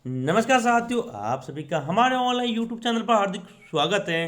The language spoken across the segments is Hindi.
नमस्कार साथियों, आप सभी का हमारे ऑनलाइन यूट्यूब चैनल पर हार्दिक स्वागत है।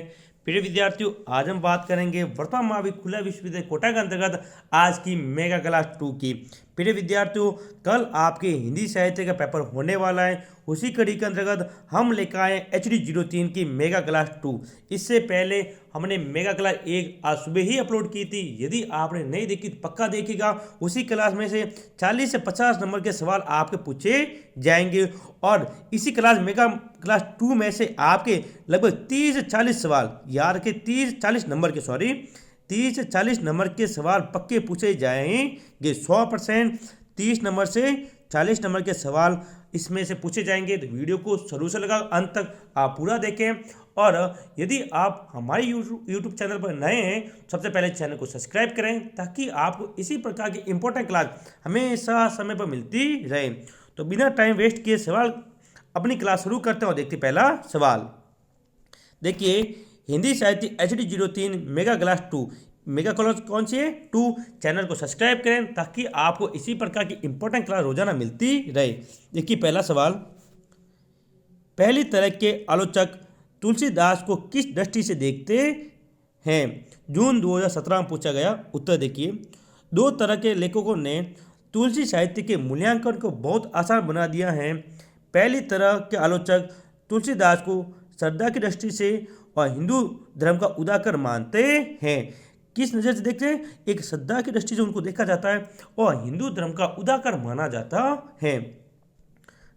प्रिय विद्यार्थियों, आज हम बात करेंगे वर्तमान महाविद्यालय खुला विश्वविद्यालय कोटा के अंतर्गत आज की मेगा क्लास 2 की। प्रिय विद्यार्थियों, कल आपके हिंदी साहित्य का पेपर होने वाला है। उसी कड़ी के अंतर्गत हम लेकर आए HD03 की मेगा क्लास 2। इससे पहले हमने मेगा क्लास 1 आज सुबह ही अपलोड की थी। यदि आपने नहीं देखी तो पक्का देखिएगा। उसी क्लास में से 40 से 50 नंबर के सवाल आपके पूछे जाएंगे और इसी क्लास मेगा क्लास 2 में से आपके लगभग 30 से 40 सवाल याद रखें, 30 से 40 नंबर के सवाल पक्के पूछे जाएंगे। 100% 30 नंबर से 40 नंबर के सवाल इसमें से पूछे जाएंगे। तो वीडियो को शुरू से लगा अंत तक आप पूरा देखें। और यदि आप हमारे यूट्यूब चैनल पर नए हैं, सबसे पहले चैनल को सब्सक्राइब करें ताकि आपको इसी प्रकार की इंपॉर्टेंट क्लास हमेशा समय पर मिलती रहे। तो बिना टाइम वेस्ट किए सवाल अपनी क्लास शुरू करते हैं और देखते पहला सवाल। देखिए, हिंदी साहित्य HD03 mega class 2। Mega class कौन सी है? 2। चैनल को सब्सक्राइब करें ताकि आपको इसी प्रकार की इंपॉर्टेंट क्लास रोजाना मिलती रहे। देखिए पहला सवाल, पहली तरह के आलोचक तुलसीदास को किस दृष्टि से देखते हैं? जून 2017 में पूछा गया। उत्तर देखिए, दो तरह के लेखकों ने तुलसी साहित्य के मूल्यांकन को बहुत आसान बना दिया है। पहली तरह के आलोचक तुलसीदास को श्रद्धा की दृष्टि से और हिंदू धर्म का उदाकर मानते हैं। किस नज़र से देखते हैं? एक श्रद्धा की दृष्टि से उनको देखा जाता है और हिंदू धर्म का उदाकर माना जाता है।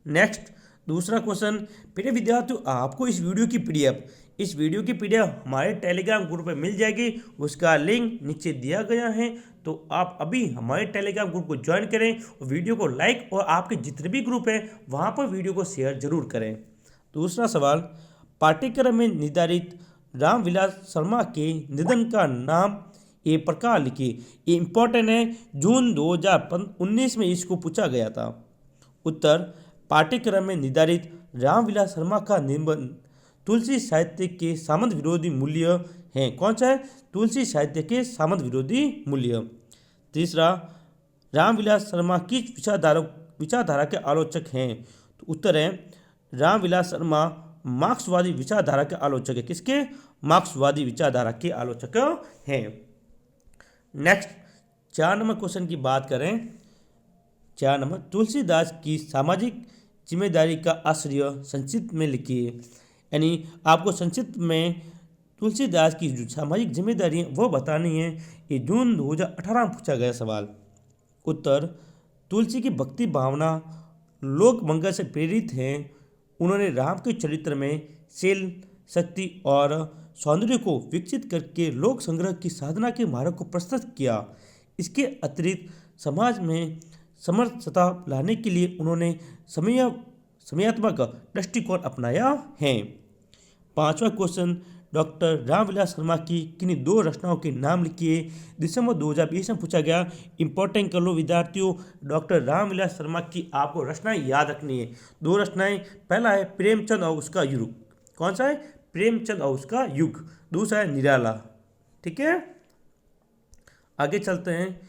नेक्स्ट दूसरा क्वेश्चन, प्रिय विद्यार्थियों, आपको इस वीडियो की पीडीएफ हमारे टेलीग्राम ग्रुप में मिल जाएगी। उसका लिंक नीचे दिया गया है, तो आप अभी हमारे टेलीग्राम ग्रुप को ज्वाइन करें और वीडियो को लाइक और आपके जितने भी ग्रुप हैं वहाँ पर वीडियो को शेयर जरूर करें। दूसरा सवाल, पाठ्यक्रम में निर्धारित रामविलास शर्मा के निधन का नाम ए प्रकार लिखिए। ये इंपॉर्टेंट है, जून 2019 में इसको पूछा गया था। उत्तर, पाठ्यक्रम में निर्धारित रामविलास शर्मा का निबंध तुलसी साहित्य के सामंत विरोधी मूल्य हैं। कौन सा है? तुलसी साहित्य के सामंत विरोधी मूल्य। तीसरा, रामविलास शर्मा किस विचारधारा के आलोचक हैं? तो उत्तर है, रामविलास शर्मा मार्क्सवादी विचारधारा के आलोचक है। किसके? मार्क्सवादी विचारधारा के आलोचक हैं। नेक्स्ट 4 नंबर क्वेश्चन की बात करें। 4 नंबर, तुलसीदास की सामाजिक जिम्मेदारी का आश्रय संक्षिप्त में लिखिए। यानी आपको संक्षिप्त में तुलसीदास की जो सामाजिक जिम्मेदारी है वो बतानी है। ये जून 2018 में पूछा गया सवाल। उत्तर, तुलसी की भक्ति भावना लोक मंगल से प्रेरित है। उन्होंने राम के चरित्र में शील, शक्ति और सौंदर्य को विकसित करके लोक संग्रह की साधना के मार्ग को प्रस्तुत किया। इसके अतिरिक्त समाज में समरसता लाने के लिए उन्होंने समयात्मक दृष्टिकोण अपनाया है। 5वां क्वेश्चन, डॉक्टर रामविलास शर्मा की किन्हीं 2 रचनाओं के नाम लिखिए। दिसंबर 2020 में पूछा गया। इंपॉर्टेंट कर लो विद्यार्थियों, डॉक्टर रामविलास शर्मा की आपको रचनाएं याद रखनी है। 2 रचनाएं, पहला है प्रेमचंद और उसका युग। कौन सा है? प्रेमचंद और उसका युग। दूसरा है निराला। ठीक है, आगे चलते हैं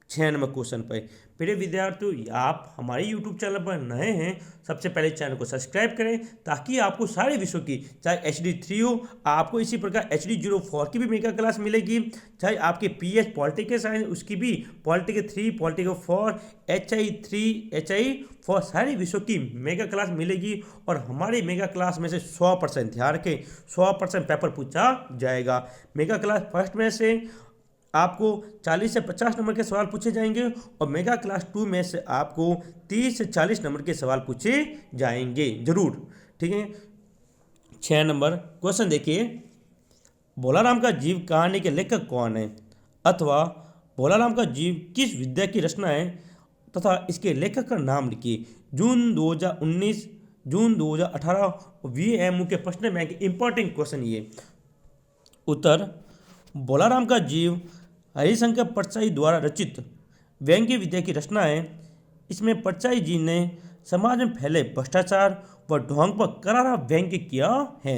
6 नंबर क्वेश्चन पर। प्रिय विद्यार्थियों, आप हमारे YouTube चैनल पर नए हैं, सबसे पहले चैनल को सब्सक्राइब करें ताकि आपको सारे विषयों की, चाहे HD3 हो, आपको इसी प्रकार HD04 की भी मेगा क्लास मिलेगी। चाहे आपके PS पॉलिटिकल साइंस उसकी भी पॉलिटिकल 3, पॉलिटिकल 4, HI3, HI4 सारे विषयों की मेगा क्लास मिलेगी। और हमारी मेगा क्लास में से 100% ध्यान रखें, 100% पेपर पूछा जाएगा। मेगा क्लास फर्स्ट में से आपको 40 से 50 नंबर के सवाल पूछे जाएंगे और मेगा क्लास 2 में से आपको 30 से 40 नंबर के सवाल पूछे जाएंगे जरूर। ठीक है, 6 नंबर क्वेश्चन देखिए, भोलाराम का जीव कहानी के लेखक कौन है? अथवा भोलाराम का जीव किस विद्या की रचना है तथा इसके लेखक का नाम लिखिए। जून 2019, जून 2018 VMU के प्रश्न बैंक इंपॉर्टेंट क्वेश्चन ये। उत्तर, भोलाराम का जीव हरिशंकर परसाई द्वारा रचित व्यंग्य विद्या की रचना है। इसमें परसाई जी ने समाज में फैले भ्रष्टाचार व ढोंग पर करारा व्यंग्य किया है।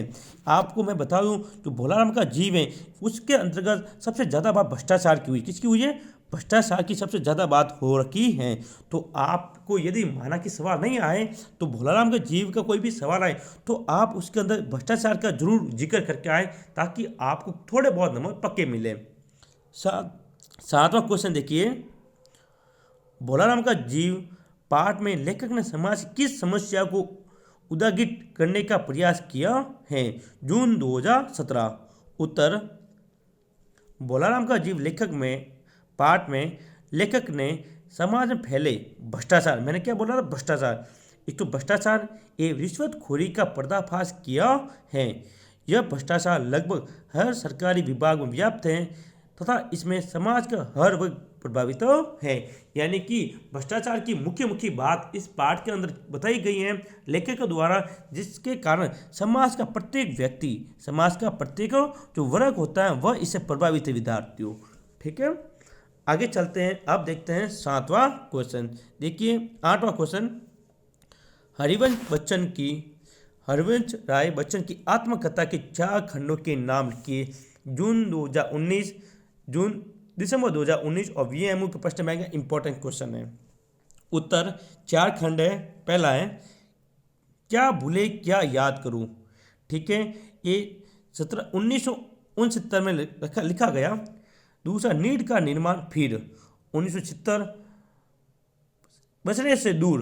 आपको मैं बता दूं, जो भोलाराम का जीव है उसके अंतर्गत सबसे ज़्यादा बात भ्रष्टाचार की हुई। किसकी हुई है? भ्रष्टाचार की सबसे ज़्यादा बात हो रखी है। तो आपको यदि माना कि सवाल नहीं आए तो भोलाराम के जीव का कोई भी सवाल आए तो आप उसके अंदर भ्रष्टाचार का जरूर जिक्र करके आए, ताकि आपको थोड़े बहुत नंबर पक्के मिले। सातवां क्वेश्चन देखिए, भोलाराम का जीव पाठ में लेखक ने समाज की किस समस्या को उजागर करने का प्रयास किया है? जून 2017। उत्तर, भोलाराम का जीव लेखक में पाठ में लेखक ने समाज में फैले भ्रष्टाचार, मैंने क्या बोला था, भ्रष्टाचार, एक तो भ्रष्टाचार एवं रिश्वतखोरी का पर्दाफाश किया है। यह भ्रष्टाचार लगभग हर सरकारी विभाग में व्याप्त है तथा इसमें समाज का हर वर्ग प्रभावित है। यानी कि भ्रष्टाचार की मुख्य मुख्य बात इस पाठ के अंदर बताई गई है लेखक द्वारा, जिसके कारण समाज का प्रत्येक व्यक्ति, समाज का प्रत्येक जो वर्ग होता है वह इससे प्रभावित है विद्यार्थियों। ठीक है, आगे चलते हैं। अब देखते हैं सातवां क्वेश्चन। देखिए 8वां क्वेश्चन, हरिवंश राय बच्चन की आत्मकथा के 4 खंडों के नाम लिखिए। दिसंबर 2019 और VMU के प्रश्न में इंपॉर्टेंट क्वेश्चन है। उत्तर 4 खंड है। पहला है क्या भूले क्या याद करूं। ठीक है, ये 1969 में लिखा गया। दूसरा, नीड का निर्माण फिर 1976, बचने से दूर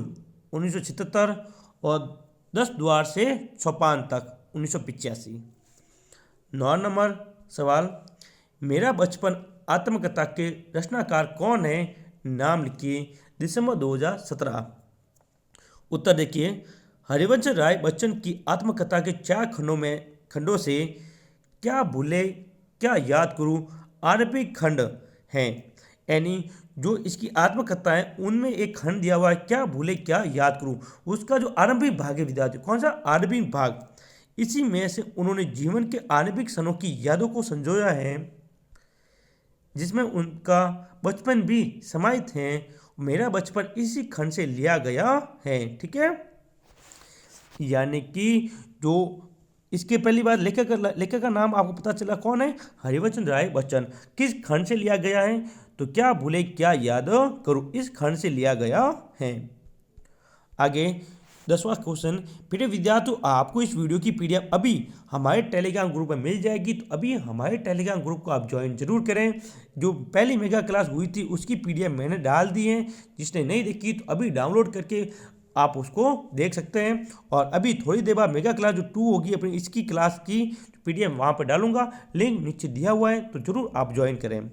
1977 और 10 द्वार से सोपान तक 1985। 9 नंबर सवाल, मेरा बचपन आत्मकथा के रचनाकार कौन है? नाम लिखिए। दिसंबर 2017। उत्तर देखिए, हरिवंश राय बच्चन की आत्मकथा के 4 खंडों से क्या भूले क्या याद करूं आरंभिक खंड हैं। यानी जो इसकी आत्मकथा है उनमें एक खंड दिया हुआ है क्या भूले क्या याद करूं, उसका जो आरंभिक भाग है विद्यार्थी, कौन सा आरंभिक भाग, इसी में से उन्होंने जीवन के आरंभिक क्षणों की यादों को संजोया है, जिसमें उनका बचपन भी समाहित है। मेरा बचपन इसी खंड से लिया गया है। ठीक है, यानी कि जो इसके पहली बार लेखक का नाम आपको पता चला कौन है, हरिवंश राय बच्चन। किस खंड से लिया गया है? तो क्या भूले क्या याद करूं, इस खंड से लिया गया है। आगे 10वां क्वेश्चन, प्रिय विद्यार्थियों आपको इस वीडियो की PDF अभी हमारे टेलीग्राम ग्रुप में मिल जाएगी, तो अभी हमारे टेलीग्राम ग्रुप को आप ज्वाइन जरूर करें। जो पहली मेगा क्लास हुई थी उसकी PDF मैंने डाल दी है, जिसने नहीं देखी तो अभी डाउनलोड करके आप उसको देख सकते हैं। और अभी थोड़ी देर बाद मेगा क्लास जो 2 होगी अपनी इसकी क्लास की PDF वहाँ पर डालूंगा, लिंक नीचे दिया हुआ है, तो जरूर आप ज्वाइन करें।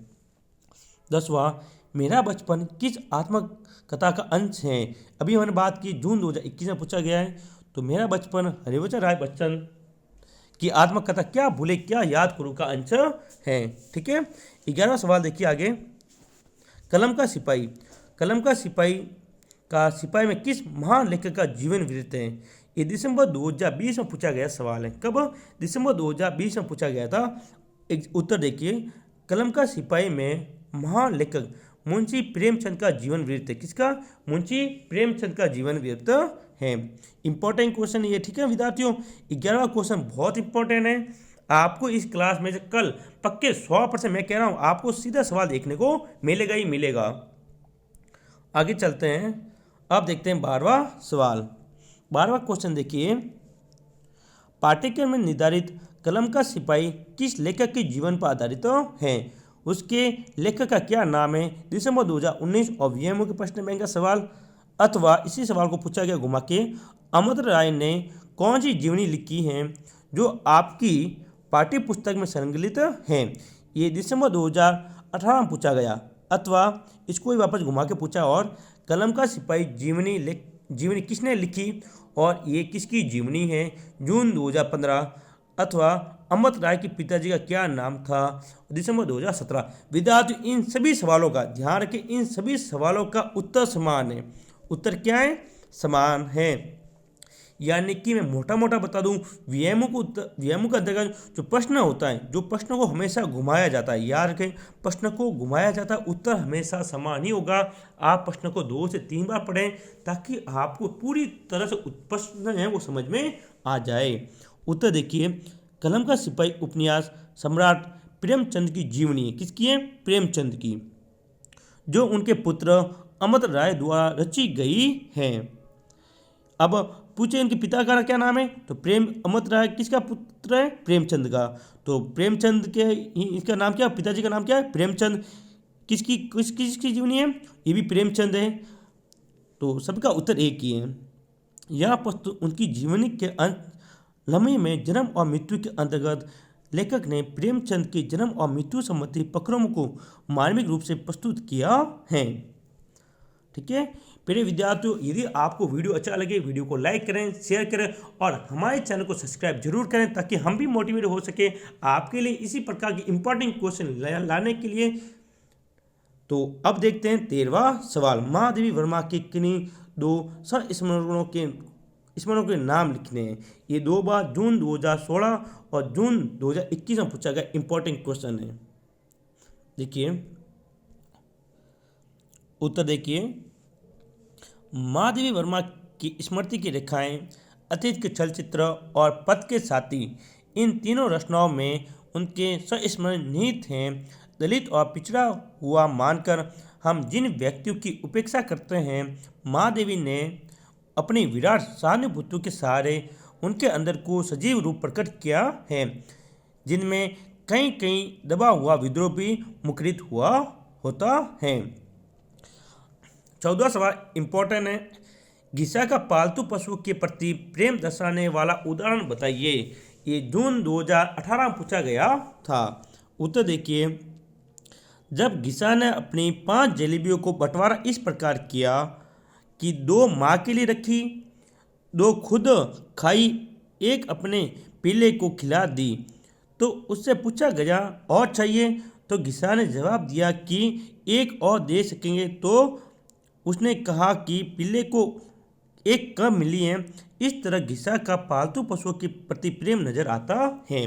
10वां, मेरा बचपन किस आत्मकथा का अंश है? अभी हमने बात की जून 2021 में पूछा गया है, तो मेरा बचपन हरिवंश राय बच्चन की आत्मकथा क्या भूले क्या याद करूं का अंश है। ठीक है, 11वां सवाल देखिए आगे, कलम का सिपाही में किस महान लेखक का जीवन वृत्त है? ये दिसंबर 2020 में पूछा गया सवाल है। कब? दिसंबर 2020 में पूछा गया था। उत्तर देखिए, कलम का सिपाही में महान लेखक मुंशी प्रेमचंद का जीवन वृत्त है। किसका? मुंशी प्रेमचंद का जीवन वृत्त है। इंपॉर्टेंट क्वेश्चन ये। ठीक है विद्यार्थियों, 11वां क्वेश्चन बहुत इंपॉर्टेंट है। आपको इस क्लास में से कल पक्के 100% मैं कह रहा हूं आपको सीधा सवाल देखने को मिलेगा ही मिलेगा। आगे चलते हैं, अब देखते हैं 12वां सवाल। 12वां क्वेश्चन देखिए, पाठ्यक्रम में निर्धारित कलम का सिपाही किस लेखक के जीवन पर आधारित है? उसके लेखक का क्या नाम है? दिसंबर 2019 और VMU के प्रश्न बैंक का सवाल, अथवा इसी सवाल को पूछा गया घुमा के, अमर राय ने कौन सी जीवनी लिखी है जो आपकी पाठ्य पुस्तक में संकलित है? ये दिसंबर 2018 में पूछा गया, अथवा इसको ही वापस घुमा के पूछा, और कलम का सिपाही जीवनी किसने लिखी और ये किसकी जीवनी है? जून 2015, अथवा अमर राय के पिताजी का क्या नाम था? दिसंबर 2017। विद्यार्थियों इन सभी सवालों का ध्यान रखें, इन सभी सवालों का उत्तर समान है। उत्तर क्या है? समान है। यानी कि मैं मोटा मोटा बता दूं, VMU का अंतर्गत जो प्रश्न होता है, जो प्रश्न को हमेशा घुमाया जाता है, याद रखें प्रश्न को घुमाया जाता है, उत्तर हमेशा समान ही होगा। आप प्रश्न को 2 से 3 बार पढ़ें ताकि आपको पूरी तरह से प्रश्न है वो समझ में आ जाए। उत्तर देखिए, कलम का सिपाही उपन्यास सम्राट प्रेमचंद की जीवनी है। किसकी है? प्रेमचंद की। जो उनके पुत्र अमृत राय द्वारा रची गई है। अब पूछे इनके पिता का क्या नाम है, तो प्रेम अमृत राय किसका पुत्र है, प्रेमचंद का। तो प्रेमचंद के इसका नाम क्या, पिताजी का नाम क्या है, प्रेमचंद। किसकी जीवनी है, ये भी प्रेमचंद है। तो सबका उत्तर एक ही है। यहाँ प्रस्तुत उनकी जीवनी के अंत लम्हे में जन्म और मृत्यु के अंतर्गत लेखक ने प्रेमचंद के जन्म और मृत्यु संबंधी प्रकरणों को मार्मिक रूप से प्रस्तुत किया है। ठीक है प्रिय विद्यार्थियों, यदि आपको वीडियो अच्छा लगे वीडियो को लाइक करें, शेयर करें और हमारे चैनल को सब्सक्राइब जरूर करें ताकि हम भी मोटिवेट हो सके आपके लिए इसी प्रकार के इंपॉर्टेंट क्वेश्चन लाने के लिए। तो अब देखते हैं 13वां सवाल। महादेवी वर्मा के किन्हीं दो स्मरणों के नाम लिखने हैं। ये 2 बार जून 2016 और जून 2021 में पूछा गया इंपॉर्टेंट क्वेश्चन है। देखिए उत्तर देखिए, महादेवी वर्मा की स्मृति की रेखाएं, अतीत के चलचित्र और पथ के साथी, इन तीनों रचनाओं में उनके संस्मरण निहित हैं। दलित और पिछड़ा हुआ मानकर हम जिन व्यक्तियों की उपेक्षा करते हैं, महादेवी ने अपनी विराट सहानुभूति के सहारे उनके अंदर को सजीव रूप प्रकट किया है, जिनमें कहीं कहीं दबा हुआ विद्रोह भी मुखरित हुआ होता है। 14वां सवाल इंपॉर्टेंट है। घिसा का पालतू पशु के प्रति प्रेम दर्शाने वाला उदाहरण बताइए। ये जून 2018 में पूछा गया था। उत्तर देखिए, जब घिसा ने अपनी 5 जलेबियों को बंटवारा इस प्रकार किया कि 2 माँ के लिए रखी, 2 खुद खाई, 1 अपने पिल्ले को खिला दी, तो उससे पूछा गया और चाहिए, तो घिसा ने जवाब दिया कि 1 और दे सकेंगे। तो उसने कहा कि पिल्ले को 1 कम मिली है। इस तरह घिसा का पालतू पशुओं के प्रति प्रेम नजर आता है।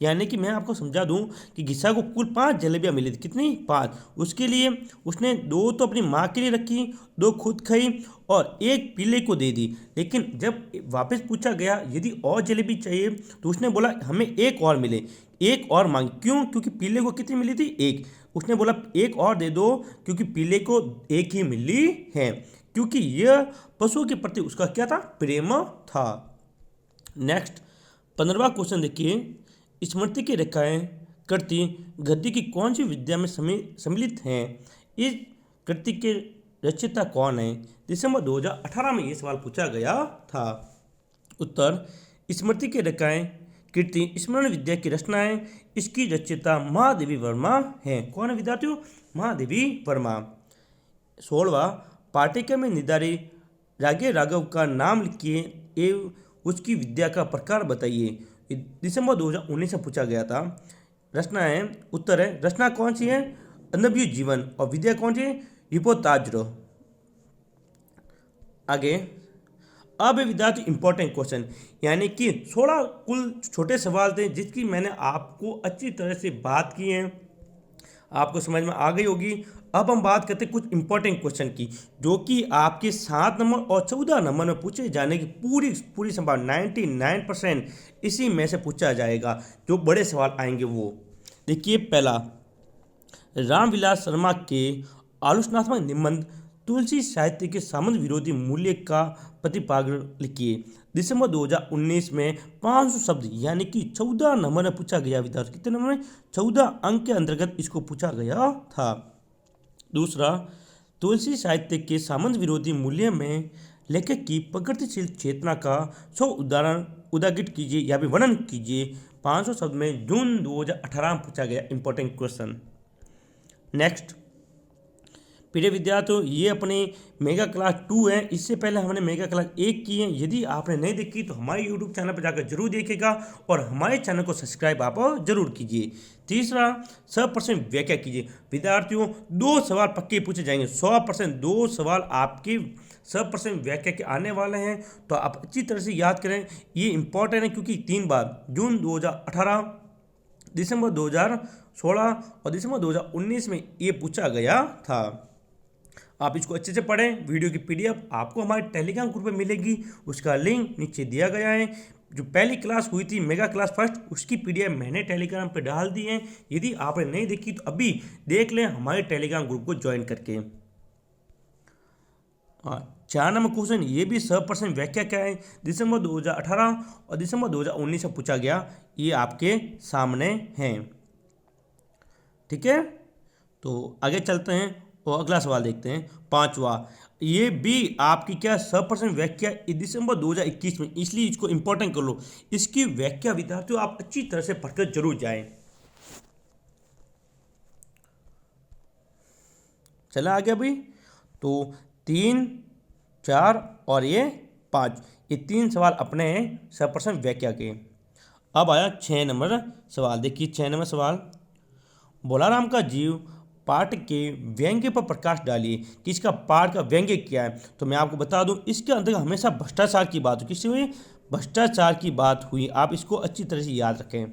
यानी कि मैं आपको समझा दूं कि घिसा को कुल 5 जलेबियाँ मिली थी। कितनी, 5। उसके लिए उसने 2 तो अपनी माँ के लिए रखी, 2 खुद खाई और 1 पिल्ले को दे दी। लेकिन जब वापस पूछा गया यदि और जलेबी चाहिए तो उसने बोला हमें 1 और मिले, 1 और मांगी। क्यों, क्योंकि पिल्ले को कितनी मिली थी, 1। उसने बोला 1 और दे दो क्योंकि पिल्ले को 1 ही मिली है, क्योंकि यह पशुओं के प्रति उसका क्या था, प्रेम था। नेक्स्ट 15वां क्वेश्चन देखिए, स्मृति की रेखाएं कृति गद्य की कौन सी विद्या में सम्मिलित हैं? इस कृति के रचयिता कौन है? दिसंबर 2018 में ये सवाल पूछा गया था। उत्तर, स्मृति की रेखाएं कृति स्मरण विद्या की रचना है। इसकी रचयिता महादेवी वर्मा है। कौन है विद्यार्थियों, महादेवी वर्मा। 16वां, पाठ्यक्रम में निर्धारित रागे राघव का नाम लिखिए एवं उसकी विद्या का प्रकार बताइए। दिसंबर 2019 में पूछा गया था। रचना है, उत्तर है, रचना कौन सी है, अनभ्य जीवन, और विद्या कौन सी है, रिपोताज्र। आगे अब विद्यार्थी इंपॉर्टेंट क्वेश्चन, यानी कि 16 कुल छोटे सवाल थे जिसकी मैंने आपको अच्छी तरह से बात की है, आपको समझ में आ गई होगी। अब हम बात करते हैं कुछ इंपॉर्टेंट क्वेश्चन की, जो कि आपके 7 नंबर और 14 नंबर में पूछे जाने की पूरी संभावना 99% इसी में से पूछा जाएगा। जो बड़े सवाल आएंगे वो देखिए। पहला, रामविलास शर्मा के आलोचनात्मक निबंध तुलसी साहित्य के सामंत विरोधी मूल्य का प्रतिपादन लिखिए। दिसंबर 2019 में 500 शब्द यानी कि 14 नंबर में पूछा गया। विद्यार्थी कितने नंबर में, 14 अंक के अंतर्गत इसको पूछा गया था। दूसरा, तुलसी साहित्य के सामंत विरोधी मूल्य में लेखक की प्रगतिशील चेतना का उदाहरण उदाहृत कीजिए या भी वर्णन कीजिए। 500 शब्द में जून 2018 में पूछा गया इंपॉर्टेंट क्वेश्चन। नेक्स्ट, प्रिय विद्यार्थियों, ये अपने मेगा क्लास 2 है। इससे पहले हमने मेगा क्लास 1 की है। यदि आपने नहीं देखी तो हमारे यूट्यूब चैनल पर जाकर जरूर देखिएगा और हमारे चैनल को सब्सक्राइब आप जरूर कीजिए। तीसरा, 100% व्याख्या कीजिए। विद्यार्थियों 2 सवाल पक्के पूछे जाएंगे, 100%। 2 सवाल आपके 100% व्याख्या के आने वाले हैं, तो आप अच्छी तरह से याद करें। ये इंपॉर्टेंट है क्योंकि 3 बार जून 2018, दिसंबर 2016 और दिसंबर 2019 में ये पूछा गया था। आप इसको अच्छे से पढ़ें। वीडियो की PDF आपको हमारे टेलीग्राम ग्रुप में मिलेगी, उसका लिंक नीचे दिया गया है। जो पहली क्लास हुई थी मेगा क्लास फर्स्ट, उसकी पीडीएफ मैंने टेलीग्राम पे डाल दी है। यदि आपने नहीं देखी तो अभी देख लें हमारे टेलीग्राम ग्रुप को ज्वाइन करके। 4 नंबर क्वेश्चन, ये भी 100% व्याख्या क्या है, दिसंबर 2018 और दिसंबर 2019 से पूछा गया, ये आपके सामने हैं। ठीक है, तो आगे चलते हैं और अगला सवाल देखते हैं, 5वां। ये भी आपकी क्या 100% व्याख्या दिसंबर 2021 में, इसलिए इसको इंपॉर्टेंट कर लो। इसकी व्याख्या विद्यार्थियों आप अच्छी तरह से पढ़कर जरूर जाएं। चला आगे अभी, तो 3, 4 और ये 5, ये 3 सवाल अपने हैं 100% व्याख्या के। अब आया 6 नंबर सवाल। देखिए 6 नंबर सवाल, भोलाराम का जीव पाठ के व्यंग्य पर प्रकाश डालिए कि इसका पाठ का व्यंग्य क्या है। तो मैं आपको बता दूं, इसके अंतर्गत हमेशा भ्रष्टाचार की बात हुई, किसी में भ्रष्टाचार की बात हुई, आप इसको अच्छी तरह से याद रखें।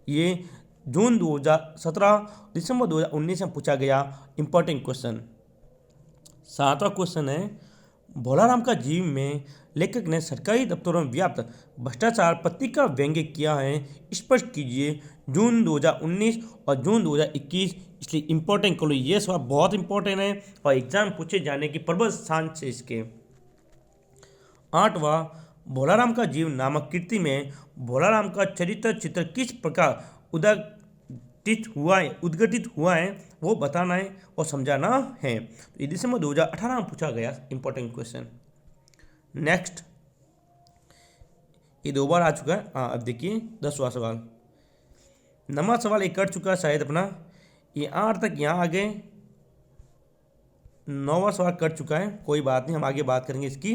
ये जून 2017 दिसंबर 2019 में पूछा गया इंपॉर्टेंट क्वेश्चन। 7वां क्वेश्चन है, भोलाराम का जीव में लेखक ने सरकारी दफ्तरों में व्याप्त भ्रष्टाचार पद्धति का व्यंग्य किया है, स्पष्ट कीजिए। जून 2019 और जून 2021, इसलिए इंपॉर्टेंट करो, ये सवाल बहुत इंपॉर्टेंट है और एग्जाम पूछे जाने की प्रबल चांस है इसके। 8वां, भोलाराम का जीव नामक कृति में भोलाराम का चरित्र चित्र किस प्रकार उद्घटित हुआ है वो बताना है और समझाना है। तो ये दिसंबर 2018 में पूछा गया इंपॉर्टेंट क्वेश्चन। नेक्स्ट, ये 2 बार आ चुका है। हाँ, अब देखिए 10वां सवाल। 9वां सवाल एक कट चुका है शायद अपना, ये 8 तक यहाँ आ गए। 9वां सवाल कट चुका है, कोई बात नहीं, हम आगे बात करेंगे इसकी।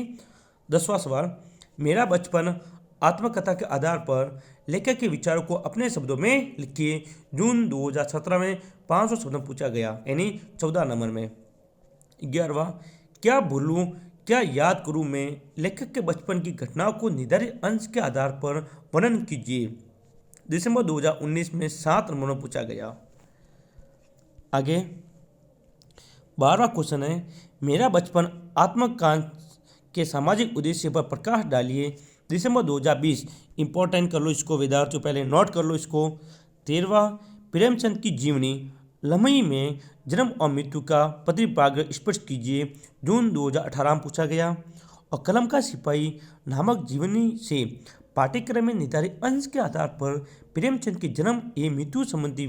10वां सवाल, मेरा बचपन आत्मकथा के आधार पर लेखक के विचारों को अपने शब्दों में लिखिए। जून 2017 में 500 शब्दों में पूछा गया, यानी 14 नंबर में। 11वां, क्या भूलूं क्या याद करूं मैं, लेखक के बचपन की घटनाओं को निर्धारित अंश के आधार पर वर्णन कीजिए। दिसंबर 2019 में 7 नंबर में पूछा गया। आगे 12वां क्वेश्चन है, मेरा बचपन आत्मकांत के सामाजिक उद्देश्य पर प्रकाश डालिए। दिसंबर 2020, इंपॉर्टेंट कर लो इसको विद्यार्थियों, पहले नोट कर लो इसको। 13वां, प्रेमचंद की जीवनी लम्ही में जन्म और मृत्यु का प्रतिपाग्र स्पष्ट कीजिए। जून 2018 में पूछा गया। और कलम का सिपाही नामक जीवनी से पाठ्यक्रम में निर्धारित अंश के आधार पर प्रेमचंद के जन्म एवं मृत्यु संबंधी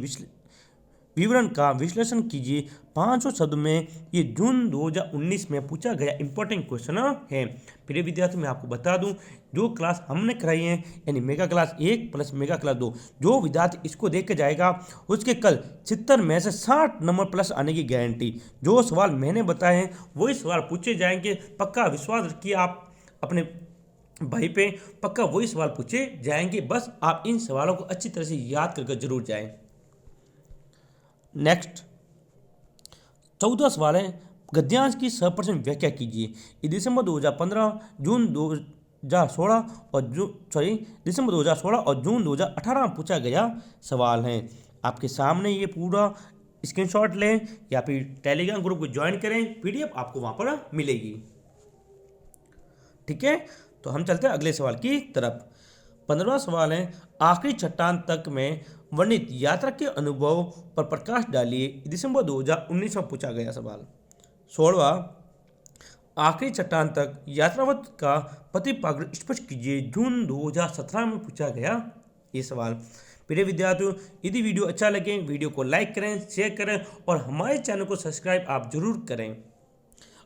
विवरण का विश्लेषण कीजिए 500 शब्द में। ये जून 2019 में पूछा गया इंपॉर्टेंट क्वेश्चन है। प्रिय विद्यार्थी, मैं आपको बता दूं, जो क्लास हमने कराई है यानी mega class 1 plus mega class 2, जो विद्यार्थी इसको देख के जाएगा उसके कल 70 में से 60 नंबर प्लस आने की गारंटी। जो सवाल मैंने बताए हैं वही सवाल पूछे जाएंगे, पक्का विश्वास रखिए आप अपने भाई पे, पक्का वही सवाल पूछे जाएंगे। बस आप इन सवालों को अच्छी तरह से याद करके जरूर जाएं। नेक्स्ट 14वां सवाल है, गद्यांश की 100% व्याख्या कीजिए। ये दिसंबर 2015, जून 2016 और दिसंबर 2016 और जून 2018 में पूछा गया सवाल है। आपके सामने ये पूरा स्क्रीनशॉट लें या फिर टेलीग्राम ग्रुप को ज्वाइन करें, पीडीएफ आपको वहाँ पर मिलेगी। ठीक है, तो हम चलते हैं अगले सवाल की तरफ। 15वां सवाल है, आखिरी चट्टान तक में वर्णित यात्रा के अनुभव पर प्रकाश डालिए। दिसंबर 2019 में पूछा गया सवाल। 16वां, आखिरी चट्टान तक यात्रावत का प्रतिपाग्र स्पष्ट कीजिए। जून 2017 में पूछा गया ये सवाल। प्रिय विद्यार्थियों, यदि वीडियो अच्छा लगे वीडियो को लाइक करें, शेयर करें और हमारे चैनल को सब्सक्राइब आप जरूर करें।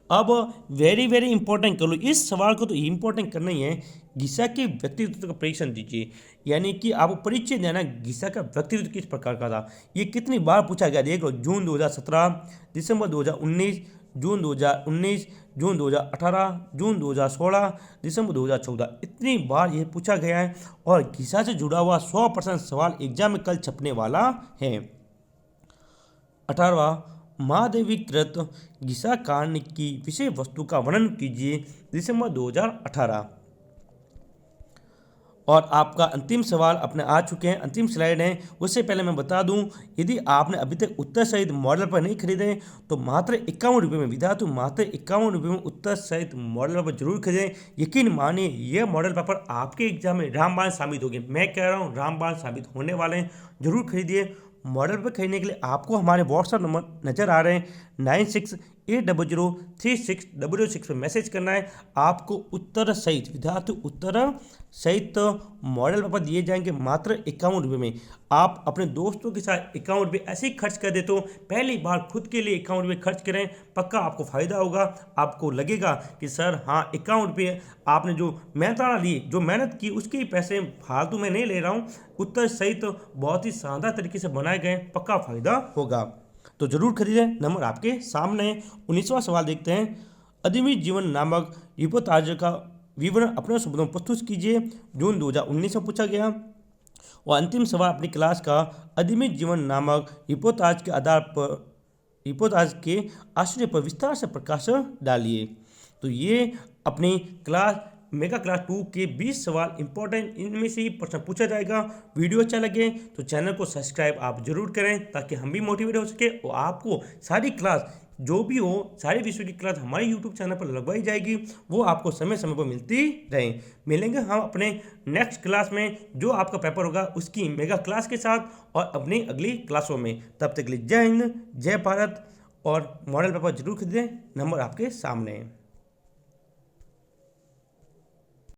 अब वेरी वेरी इंपॉर्टेंट कर लो, इस सवाल को तो इंपॉर्टेंट करना ही है। घिसा के व्यक्तित्व का परीक्षण दीजिए, यानी कि आपको परिचय देना घिसा का व्यक्तित्व किस प्रकार का था। ये कितनी बार पूछा गया देख लो, जून 2017, दिसंबर 2019, जून 2019, जून 2018, जून 2016, दिसंबर 2014, इतनी बार ये पूछा गया है। और घिसा से जुड़ा हुआ 100% सवाल एग्जाम में कल छपने वाला है। 18वां, महादेवी कृत घिसा कांड की विषय वस्तु का वर्णन कीजिए। दिसंबर 2018। और आपका अंतिम सवाल अपने आ चुके हैं, अंतिम स्लाइड है। उससे पहले मैं बता दूं, यदि आपने अभी तक उत्तर सहित मॉडल पेपर नहीं खरीदे तो मात्र 51 रुपये में, विद्यार्थी मात्र 51 रुपये में उत्तर सहित मॉडल पेपर जरूर खरीदें। यकीन मानिए यह मॉडल पेपर आपके एग्जाम में रामबाण साबित होगी। मैं कह रहा हूँ रामबाण साबित होने वाले हैं। जरूर खरीदिए। मॉडल पेपर खरीदने के लिए आपको हमारे व्हाट्सएप नंबर नज़र आ रहे हैं 9680036006 पर मैसेज करना है। आपको उत्तर सहित, विद्यार्थी उत्तर सहित मॉडल पेपर दिए जाएंगे मात्र 51 रुपये में। आप अपने दोस्तों के साथ 51 रुपये ऐसे ही खर्च कर देते हो, पहली बार खुद के लिए 51 रुपये खर्च करें, पक्का आपको फ़ायदा होगा। आपको लगेगा कि सर हाँ 51 रुपये आपने जो मेहनत ली, जो मेहनत की, उसके पैसे फालतू में नहीं ले रहा हूँ, उत्तर सहित बहुत ही शानदार तरीके से बनाए गए, पक्का फ़ायदा होगा। तो जरूर खरीदें। नंबर आपके सामने है। 19वां सवाल देखते हैं। अदमी जीवन नामक रिपोर्टाज का विवरण अपने शब्दों में प्रस्तुत कीजिए। जून 2019 में पूछा गया। और अंतिम सवाल अपनी क्लास का अदमी जीवन नामक रिपोर्टाज के आधार पर, रिपोर्टाज के आश्चर्य पर विस्तार से प्रकाश डालिए। तो ये अपनी क्लास मेगा क्लास 2 के 20 सवाल इंपॉर्टेंट, इनमें से ही प्रश्न पूछा जाएगा। वीडियो अच्छा लगे तो चैनल को सब्सक्राइब आप जरूर करें ताकि हम भी मोटिवेट हो सके और आपको सारी क्लास जो भी हो, सारे विषयों की क्लास हमारे यूट्यूब चैनल पर लगवाई जाएगी, वो आपको समय समय पर मिलती रहे। मिलेंगे हम अपने नेक्स्ट क्लास में, जो आपका पेपर होगा उसकी मेगा क्लास के साथ और अपनी अगली क्लासों में। तब तक के लिए जय हिंद, जय भारत। और मॉडल पेपर जरूर खरीदें। नंबर आपके सामने है।